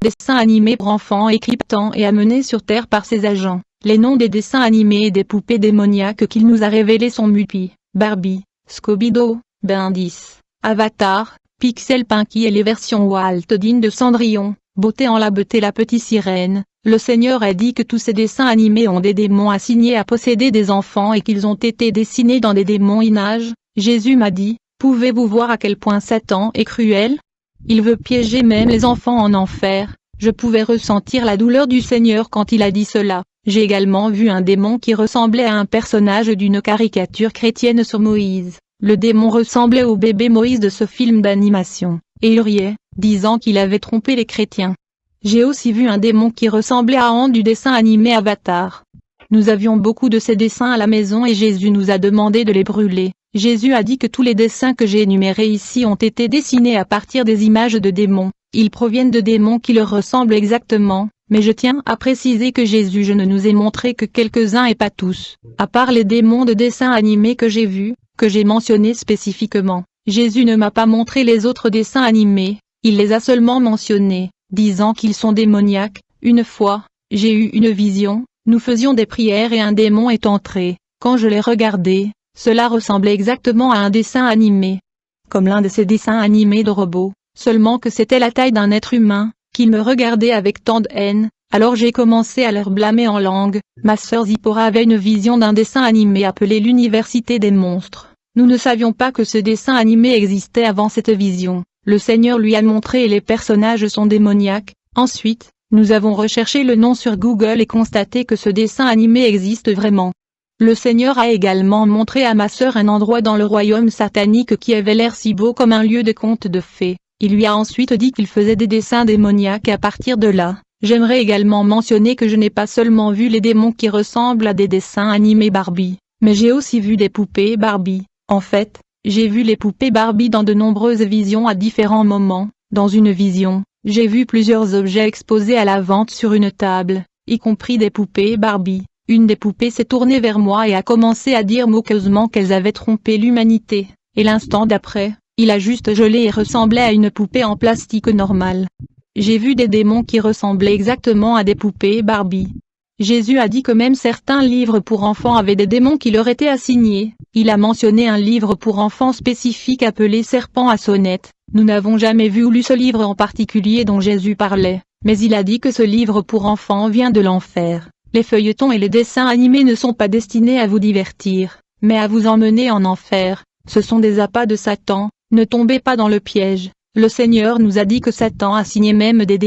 dessins animés pour enfants éclatant et amenés sur Terre par ses agents. Les noms des dessins animés et des poupées démoniaques qu'il nous a révélés sont Muppy, Barbie, Scooby-Doo, Ben 10, Avatar, Pixel Pinky et les versions Walt dignes de Cendrillon, Beauté en la beauté la petite sirène. Le Seigneur a dit que tous ces dessins animés ont des démons assignés à posséder des enfants et qu'ils ont été dessinés dans des démons inages. Jésus m'a dit, pouvez-vous voir à quel point Satan est cruel? Il veut piéger même les enfants en enfer. Je pouvais ressentir la douleur du Seigneur quand il a dit cela. J'ai également vu un démon qui ressemblait à un personnage d'une caricature chrétienne sur Moïse. Le démon ressemblait au bébé Moïse de ce film d'animation, et il riait, disant qu'il avait trompé les chrétiens. J'ai aussi vu un démon qui ressemblait à Aang du dessin animé Avatar. Nous avions beaucoup de ces dessins à la maison et Jésus nous a demandé de les brûler. Jésus a dit que tous les dessins que j'ai énumérés ici ont été dessinés à partir des images de démons. Ils proviennent de démons qui leur ressemblent exactement, mais je tiens à préciser que Jésus je ne nous ai montré que quelques-uns et pas tous. À part les démons de dessins animés que j'ai vus, que j'ai mentionnés spécifiquement, Jésus ne m'a pas montré les autres dessins animés, il les a seulement mentionnés, disant qu'ils sont démoniaques. Une fois, j'ai eu une vision, nous faisions des prières et un démon est entré. Quand je l'ai regardé, cela ressemblait exactement à un dessin animé. Comme l'un de ces dessins animés de robots, seulement que c'était la taille d'un être humain, qu'il me regardait avec tant de haine. Alors j'ai commencé à leur blâmer en langue. Ma sœur Zipporah avait une vision d'un dessin animé appelé l'Université des monstres. Nous ne savions pas que ce dessin animé existait avant cette vision. Le Seigneur lui a montré et les personnages sont démoniaques. Ensuite, nous avons recherché le nom sur Google et constaté que ce dessin animé existe vraiment. Le Seigneur a également montré à ma sœur un endroit dans le royaume satanique qui avait l'air si beau comme un lieu de conte de fées. Il lui a ensuite dit qu'il faisait des dessins démoniaques à partir de là. J'aimerais également mentionner que je n'ai pas seulement vu les démons qui ressemblent à des dessins animés Barbie, mais j'ai aussi vu des poupées Barbie. En fait, j'ai vu les poupées Barbie dans de nombreuses visions à différents moments. Dans une vision, j'ai vu plusieurs objets exposés à la vente sur une table, y compris des poupées Barbie. Une des poupées s'est tournée vers moi et a commencé à dire moqueusement qu'elles avaient trompé l'humanité, et l'instant d'après, il a juste gelé et ressemblait à une poupée en plastique normale. J'ai vu des démons qui ressemblaient exactement à des poupées Barbie. Jésus a dit que même certains livres pour enfants avaient des démons qui leur étaient assignés. Il a mentionné un livre pour enfants spécifique appelé Serpent à sonnette. Nous n'avons jamais vu ou lu ce livre en particulier dont Jésus parlait, mais il a dit que ce livre pour enfants vient de l'enfer. Les feuilletons et les dessins animés ne sont pas destinés à vous divertir, mais à vous emmener en enfer. Ce sont des appâts de Satan, ne tombez pas dans le piège. Le Seigneur nous a dit que Satan assignait même des